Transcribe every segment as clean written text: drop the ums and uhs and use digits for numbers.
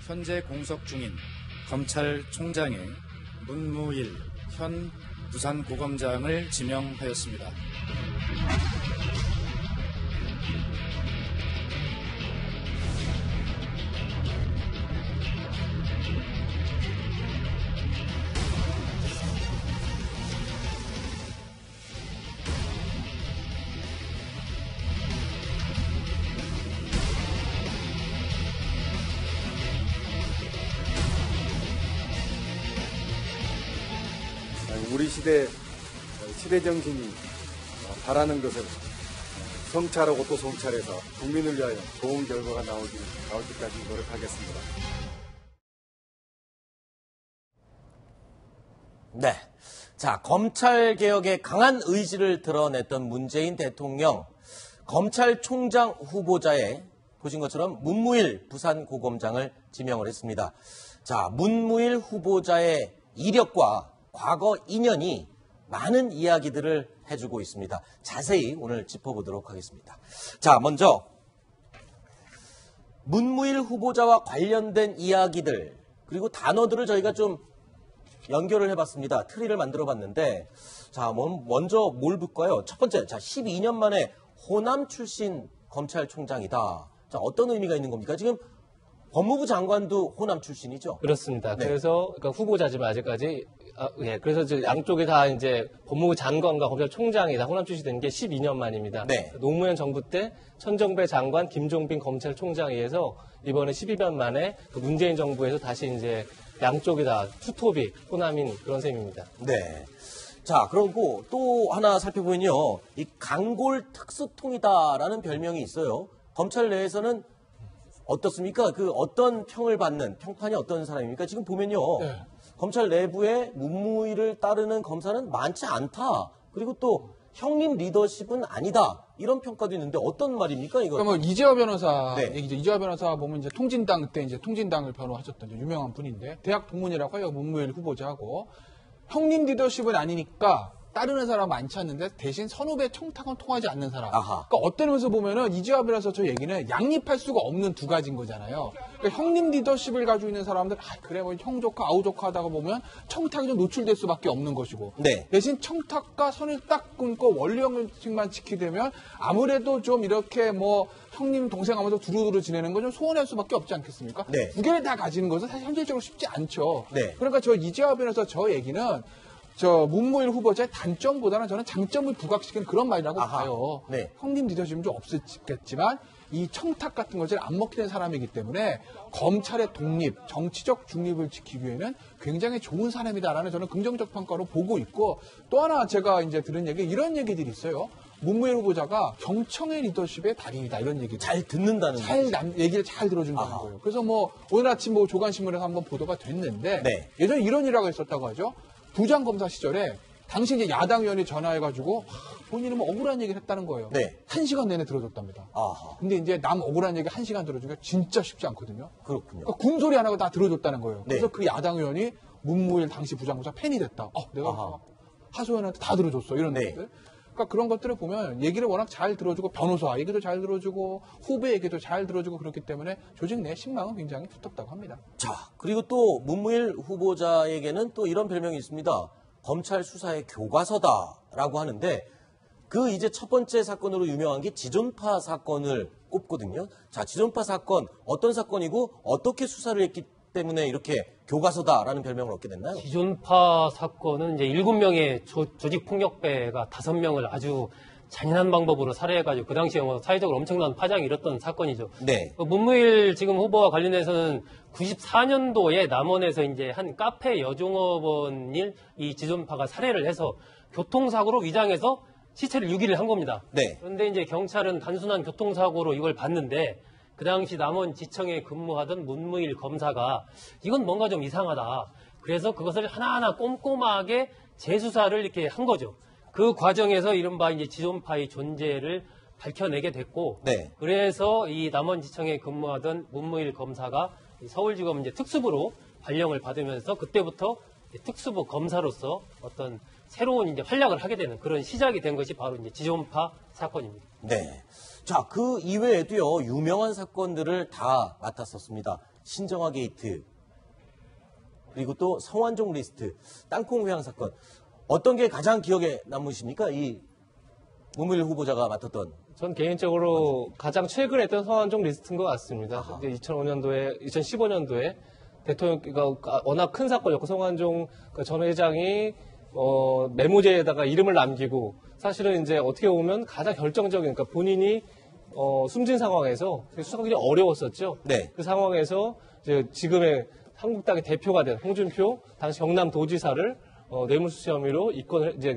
현재 공석 중인 검찰총장에 문무일 현 부산고검장을 지명하였습니다. 우리 시대 정신이 바라는 것을 성찰하고 또 성찰해서 국민을 위하여 좋은 결과가 나올 때까지 노력하겠습니다. 네. 자, 검찰개혁에 강한 의지를 드러냈던 문재인 대통령, 검찰총장 후보자에 보신 것처럼 문무일 부산고검장을 지명을 했습니다. 자, 문무일 후보자의 이력과 과거 인연이 많은 이야기들을 해주고 있습니다. 자세히 오늘 짚어보도록 하겠습니다. 자, 먼저 문무일 후보자와 관련된 이야기들 그리고 단어들을 저희가 좀 연결을 해봤습니다. 트리를 만들어봤는데 자, 먼저 뭘 볼까요? 첫 번째, 자, 12년 만에 호남 출신 검찰총장이다. 자, 어떤 의미가 있는 겁니까? 지금 법무부 장관도 호남 출신이죠? 그렇습니다. 네. 그래서 그러니까 후보자지만 아직까지 그래서 양쪽에 다 이제 법무부 장관과 검찰총장이 다 호남 출신이 된 게 12년 만입니다. 네. 노무현 정부 때 천정배 장관, 김종빈 검찰총장에 의해서 이번에 12년 만에 그 문재인 정부에서 다시 이제 양쪽이 다 투톱이 호남인 그런 셈입니다. 네. 자, 그리고 또 하나 살펴보면요. 이 강골 특수통이다라는 별명이 있어요. 검찰 내에서는 어떻습니까? 그 어떤 평을 받는 평판이 어떤 사람입니까? 지금 보면요. 네. 검찰 내부에 문무일을 따르는 검사는 많지 않다. 그리고 또 형님 리더십은 아니다. 이런 평가도 있는데 어떤 말입니까? 이거? 그러니까 뭐 이재화 변호사 네. 얘기죠. 이재화 변호사 보면 이제 통진당 그때 이제 통진당을 변호하셨던 이제 유명한 분인데 대학 동문이라고 해요. 문무일 후보자하고 형님 리더십은 아니니까 따르는 사람 많지 않는데 대신 선후배 청탁은 통하지 않는 사람. 아하. 그러니까 어떤 면에서 보면은 이재화 변호사 저 얘기는 양립할 수가 없는 두 가지인 거잖아요. 그러니까 형님 리더십을 가지고 있는 사람들 그래 뭐 형 좋고 아우 좋고 하다가 보면 청탁이 좀 노출될 수밖에 없는 것이고. 네. 대신 청탁과 선을 딱 끊고 원리 형식만 지키게 되면 아무래도 좀 이렇게 뭐 형님 동생 하면서 두루두루 지내는 건 좀 소원할 수밖에 없지 않겠습니까? 네. 두 개를 다 가지는 것은 사실 현실적으로 쉽지 않죠. 네. 그러니까 저 이재화 변호사 저 얘기는 저 문무일 후보자의 단점보다는 저는 장점을 부각시키는 그런 말이라고 아하. 봐요. 네. 형님 리더십은 좀 없었겠지만 이 청탁 같은 것을 안 먹게 된 사람이기 때문에 검찰의 독립, 정치적 중립을 지키기 위해는 굉장히 좋은 사람이다라는 저는 긍정적 평가로 보고 있고 또 하나 제가 이제 들은 얘기 이런 얘기들이 있어요. 문무일 후보자가 경청의 리더십의 달인이다 이런 얘기 잘 듣는다는 얘기를 잘 들어준다는 아하. 거예요. 그래서 뭐 오늘 아침 뭐 조간신문에서 한번 보도가 됐는데 네. 예전에 이런 일화가 있었다고 하죠. 부장검사 시절에 당시 이제 야당 의원이 전화해가지고 본인은 뭐 억울한 얘기를 했다는 거예요. 네. 1시간 내내 들어줬답니다. 아하. 근데 이제 남 억울한 얘기 1시간 들어주기가 진짜 쉽지 않거든요. 그렇군요. 그러니까 군소리 안 하고 다 들어줬다는 거예요. 네. 그래서 그 야당 의원이 문무일 당시 부장검사 팬이 됐다. 내가 아하. 하소연한테 다 들어줬어. 이런 네. 것들. 그러니까 그런 것들을 보면 얘기를 워낙 잘 들어주고 변호사 얘기도 잘 들어주고 후배 얘기도 잘 들어주고 그렇기 때문에 조직 내 신망은 굉장히 두텁다고 합니다. 자, 그리고 또 문무일 후보자에게는 또 이런 별명이 있습니다. 검찰 수사의 교과서다라고 하는데 그 이제 첫 번째 사건으로 유명한 게 지존파 사건을 꼽거든요. 자, 지존파 사건 어떤 사건이고 어떻게 수사를 했기 때문에 이렇게 교과서다라는 별명을 얻게 됐나요? 지존파 사건은 이제 7명의 조직폭력배가 5명을 아주 잔인한 방법으로 살해해가지고 그 당시에 뭐 사회적으로 엄청난 파장이 일었던 사건이죠. 네. 문무일 지금 후보와 관련해서는 94년도에 남원에서 이제 한 카페 여종업원일 이 지존파가 살해를 해서 교통사고로 위장해서 시체를 유기를 한 겁니다. 네. 그런데 이제 경찰은 단순한 교통사고로 이걸 봤는데 그 당시 남원지청에 근무하던 문무일 검사가 이건 뭔가 좀 이상하다. 그래서 그것을 하나하나 꼼꼼하게 재수사를 이렇게 한 거죠. 그 과정에서 이른바 이제 지존파의 존재를 밝혀내게 됐고, 네. 그래서 이 남원지청에 근무하던 문무일 검사가 서울지검 이제 특수부로 발령을 받으면서 그때부터 특수부 검사로서 어떤 새로운 이제 활약을 하게 되는 그런 시작이 된 것이 바로 이제 지존파 사건입니다. 네. 자, 그 이외에도요, 유명한 사건들을 다 맡았었습니다. 신정아 게이트, 그리고 또 성완종 리스트, 땅콩 회항 사건. 어떤 게 가장 기억에 남으십니까? 이 문무일 후보자가 맡았던. 전 개인적으로 가장 최근에 했던 성완종 리스트인 것 같습니다. 이제 2015년도에 대통령가 워낙 큰 사건이었고 성완종 전 회장이 메모지에다가 이름을 남기고 사실은 이제 어떻게 보면 가장 결정적인, 그러니까 본인이 숨진 상황에서 수사가 굉장히 어려웠었죠. 네. 그 상황에서 이제 지금의 한국당의 대표가 된 홍준표 당시 경남도지사를 뇌물수수 혐의로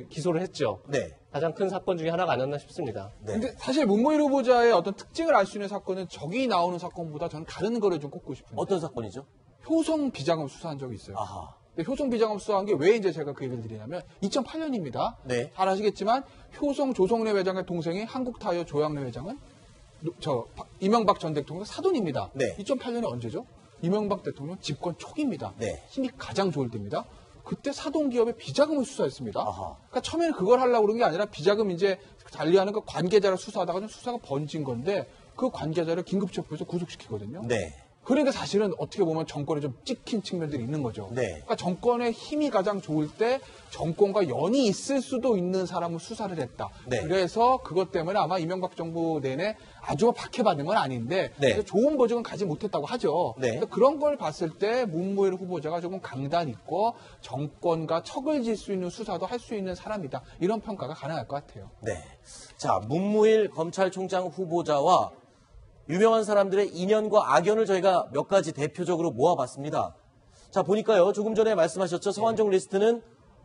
기소를 했죠. 네. 가장 큰 사건 중에 하나가 아니었나 싶습니다. 네. 근데 사실 문무일 후보자의 어떤 특징을 알 수 있는 사건은 저기 나오는 사건보다 저는 다른 거를 좀 꼽고 싶은데. 어떤 사건이죠? 효성 비자금 수사한 적이 있어요. 아하. 근데 효성 비자금 수사한 게 왜 이제 제가 그 얘기를 드리냐면 2008년입니다. 네. 잘 아시겠지만 효성 조성래 회장의 동생이 한국타이어 조양래 회장은 이명박 전 대통령 사돈입니다. 네. 2008년에 언제죠? 이명박 대통령 집권 초기입니다. 네. 힘이 가장 좋을 때입니다. 그때 사돈 기업의 비자금을 수사했습니다. 아하. 그러니까 처음에는 그걸 하려고 그런 게 아니라 비자금 이제 관리하는 그 관계자를 수사하다가 좀 수사가 번진 건데 그 관계자를 긴급 체포해서 구속시키거든요. 네. 그러니까 사실은 어떻게 보면 정권에 좀 찍힌 측면들이 있는 거죠. 네. 그러니까 정권의 힘이 가장 좋을 때 정권과 연이 있을 수도 있는 사람을 수사를 했다. 네. 그래서 그것 때문에 아마 이명박 정부 내내 아주 박해받은 건 아닌데 네. 그래서 좋은 보직은 가지 못했다고 하죠. 네. 그러니까 그런 걸 봤을 때 문무일 후보자가 조금 강단 있고 정권과 척을 질 수 있는 수사도 할 수 있는 사람이다. 이런 평가가 가능할 것 같아요. 네. 자, 문무일 검찰총장 후보자와 유명한 사람들의 인연과 악연을 저희가 몇 가지 대표적으로 모아봤습니다. 자, 보니까요. 조금 전에 말씀하셨죠. 성완종 리스트는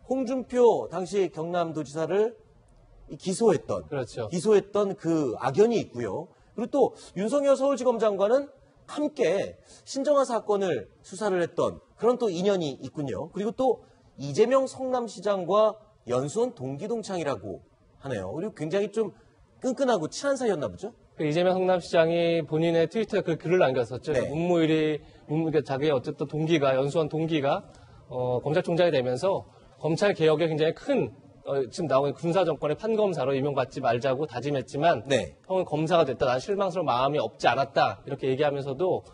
홍준표 당시 경남도지사를 기소했던 그렇죠. 그 악연이 있고요. 그리고 또 윤석열 서울지검장관은 함께 신정아 사건을 수사를 했던 그런 또 인연이 있군요. 그리고 또 이재명 성남시장과 연수원 동기동창이라고 하네요. 그리고 굉장히 좀 끈끈하고 친한 사이였나 보죠? 이재명 성남시장이 본인의 트위터에 그 글을 남겼었죠. 네. 그러니까 자기의 어쨌든 동기가, 연수원 동기가 검찰총장이 되면서 검찰 개혁에 굉장히 큰 지금 나오는 군사정권의 판검사로 임명받지 말자고 다짐했지만 네. 형은 검사가 됐다. 난 실망스러운 마음이 없지 않았다. 이렇게 얘기하면서도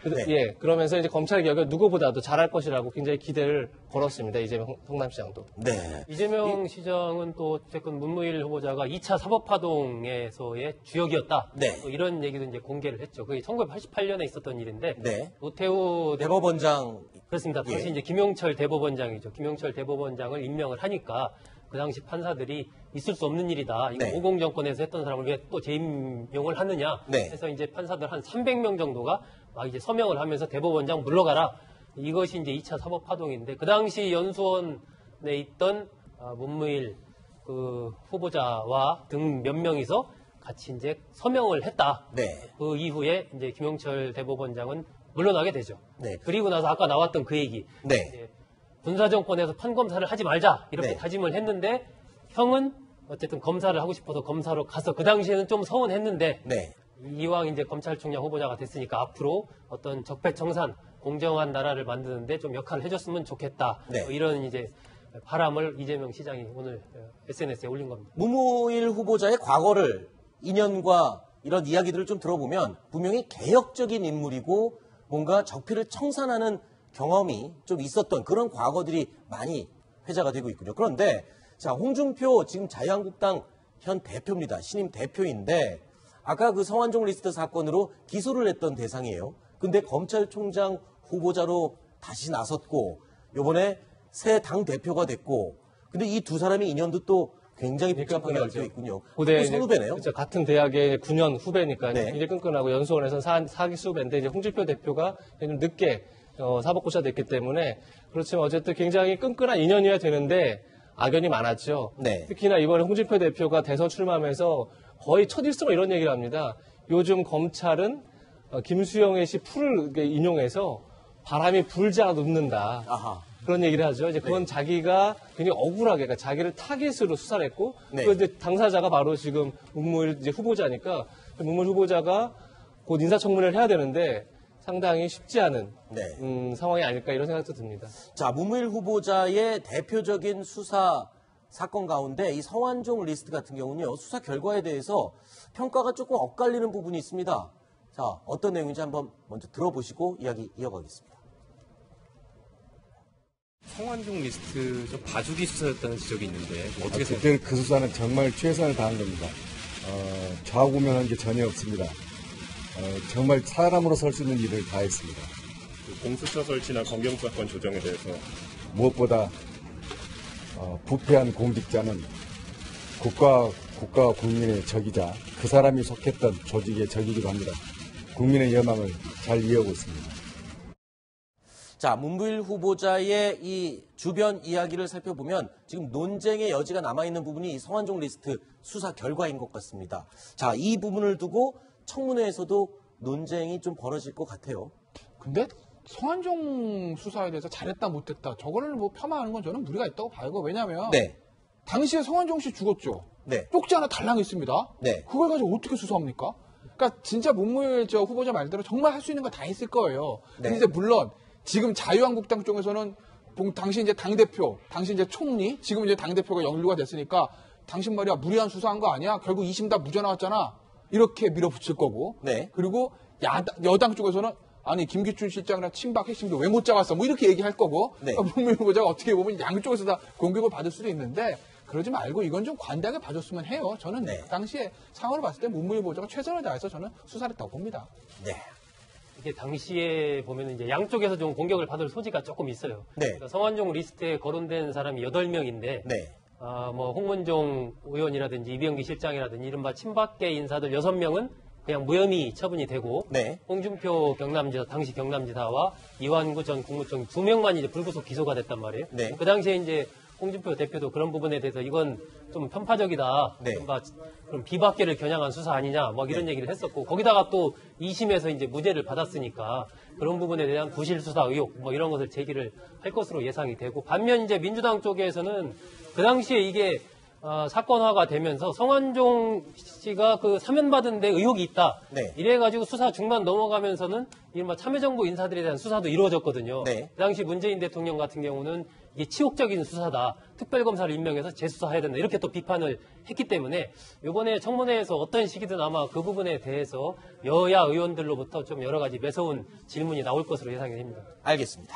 네. 예, 그러면서 이제 검찰 개혁을 누구보다도 잘할 것이라고 굉장히 기대를 걸었습니다. 이재명 성남시장도. 네. 이재명 시장은 또 어쨌든 문무일 후보자가 2차 사법파동에서의 주역이었다. 네. 또 이런 얘기도 이제 공개를 했죠. 그게 1988년에 있었던 일인데 네. 노태우 대법원장. 그렇습니다. 당시 예. 이제 김용철 대법원장이죠. 김용철 대법원장을 임명을 하니까 그 당시 판사들이 있을 수 없는 일이다. 이거 네. 50 정권에서 했던 사람을 왜 또 재임용을 하느냐. 네. 그래서 이제 판사들 한 300명 정도가 막 이제 서명을 하면서 대법원장 물러가라. 이것이 이제 2차 사법파동인데 그 당시 연수원에 있던 문무일 그 후보자와 등 몇 명이서 같이 이제 서명을 했다. 네. 그 이후에 이제 김용철 대법원장은 물러나게 되죠. 네. 그리고 나서 아까 나왔던 그 얘기. 네. 이제 군사정권에서 판검사를 하지 말자 이렇게 네. 다짐을 했는데 형은 어쨌든 검사를 하고 싶어서 검사로 가서 그 당시에는 좀 서운했는데 네. 이왕 이제 검찰총장 후보자가 됐으니까 앞으로 어떤 적폐청산 공정한 나라를 만드는데 좀 역할을 해줬으면 좋겠다. 네. 뭐 이런 이제 바람을 이재명 시장이 오늘 SNS에 올린 겁니다. 문무일 후보자의 과거를 인연과 이런 이야기들을 좀 들어보면 분명히 개혁적인 인물이고 뭔가 적폐를 청산하는 경험이 좀 있었던 그런 과거들이 많이 회자가 되고 있군요. 그런데 자, 홍준표 지금 자유한국당 현 대표입니다. 신임 대표인데 아까 그 성완종 리스트 사건으로 기소를 했던 대상이에요. 근데 검찰총장 후보자로 다시 나섰고 요번에 새 당 대표가 됐고 근데 이 두 사람의 인연도 또 굉장히 복잡하게 얽혀 있군요. 고대 또 선후배네요. 그렇죠. 같은 대학의 9년 후배니까 네. 굉장히 끈끈하고 연수원에서는 사기수 후배인데 이제 홍준표 대표가 좀 늦게 사법고시가 됐기 때문에 그렇지만 어쨌든 굉장히 끈끈한 인연이어야 되는데 악연이 많았죠. 네. 특히나 이번에 홍준표 대표가 대선 출마하면서 거의 첫 일성으로 이런 얘기를 합니다. 요즘 검찰은 김수영의 시 풀을 인용해서 바람이 불지 않아 눕는다. 아하. 그런 얘기를 하죠. 이제 그건 네. 자기가 굉장히 억울하게, 그러니까 자기를 타겟으로 수사를 했고, 네. 그 이제 당사자가 바로 지금 문무일 이제 후보자니까, 문무일 후보자가 곧 인사청문회를 해야 되는데 상당히 쉽지 않은 네. 상황이 아닐까 이런 생각도 듭니다. 자, 문무일 후보자의 대표적인 수사 사건 가운데 이 성완종 리스트 같은 경우는요, 수사 결과에 대해서 평가가 조금 엇갈리는 부분이 있습니다. 자, 어떤 내용인지 한번 먼저 들어보시고 이야기 이어가겠습니다. 성완종 리스트 좀 봐주기 수사였다는 지적이 있는데 어떻게 생각하세요? 그때 그 수사는 정말 최선을 다한 겁니다. 좌우면한 게 전혀 없습니다. 정말 사람으로 설 수 있는 일을 다 했습니다. 공수처 설치나 검경수사권 조정에 대해서 무엇보다 부패한 공직자는 국가와 국민의 적이자 그 사람이 속했던 조직의 적이기도 합니다. 국민의 여망을 잘 이해하고 있습니다. 자, 문무일 후보자의 이 주변 이야기를 살펴보면 지금 논쟁의 여지가 남아있는 부분이 이 성완종 리스트 수사 결과인 것 같습니다. 자, 이 부분을 두고 청문회에서도 논쟁이 좀 벌어질 것 같아요. 근데 성완종 수사에 대해서 잘했다 못했다 저거를 뭐 폄하하는 건 저는 무리가 있다고 봐요. 왜냐하면 네. 당시에 성완종 씨 죽었죠. 네. 쪽지 하나 달랑 있습니다. 네. 그걸 가지고 어떻게 수사합니까? 그러니까 진짜 문무일 후보자 말대로 정말 할 수 있는 거 다 했을 거예요. 네. 근데 이제 물론 지금 자유한국당 쪽에서는 당시 이제 당대표, 당시 이제 총리, 지금 이제 당대표가 연루가 됐으니까 당신 말이야 무리한 수사한 거 아니야? 결국 2심 다 무죄 나왔잖아. 이렇게 밀어붙일 거고. 네. 그리고 여당 쪽에서는 아니 김기춘 실장이랑 친박 핵심도 왜 못 잡았어? 뭐 이렇게 얘기할 거고. 네. 문무일 후보자가 어떻게 보면 양쪽에서 다 공격을 받을 수도 있는데 그러지 말고 이건 좀 관대하게 봐줬으면 해요. 저는 네. 당시에 상황을 봤을 때 문무일 후보자가 최선을 다해서 저는 수사를 했다고 봅니다. 네. 이게 당시에 보면 이제 양쪽에서 좀 공격을 받을 소지가 조금 있어요. 네. 그러니까 성완종 리스트에 거론된 사람이 8명인데, 네. 뭐 홍문종 의원이라든지 이병기 실장이라든지 이른바 친박계 인사들 6명은 그냥 무혐의 처분이 되고, 네. 홍준표 경남지사, 당시 경남지사와 이완구 전 국무총리 2명만 이제 불구속 기소가 됐단 말이에요. 네. 그 당시에 이제 홍준표 대표도 그런 부분에 대해서 이건 좀 편파적이다. 네. 이른바 그럼 비박계를 겨냥한 수사 아니냐, 뭐 이런 얘기를 했었고, 거기다가 또 2심에서 이제 무죄를 받았으니까 그런 부분에 대한 부실 수사 의혹, 뭐 이런 것을 제기를 할 것으로 예상이 되고, 반면 이제 민주당 쪽에서는 그 당시에 이게 사건화가 되면서 성완종 씨가 그 사면받은 데 의혹이 있다. 네. 이래가지고 수사 중간 넘어가면서는 이른바 참여정부 인사들에 대한 수사도 이루어졌거든요. 네. 그 당시 문재인 대통령 같은 경우는 이게 치욕적인 수사다. 특별검사를 임명해서 재수사해야 된다. 이렇게 또 비판을 했기 때문에 이번에 청문회에서 어떤 시기든 아마 그 부분에 대해서 여야 의원들로부터 좀 여러 가지 매서운 질문이 나올 것으로 예상이 됩니다. 알겠습니다.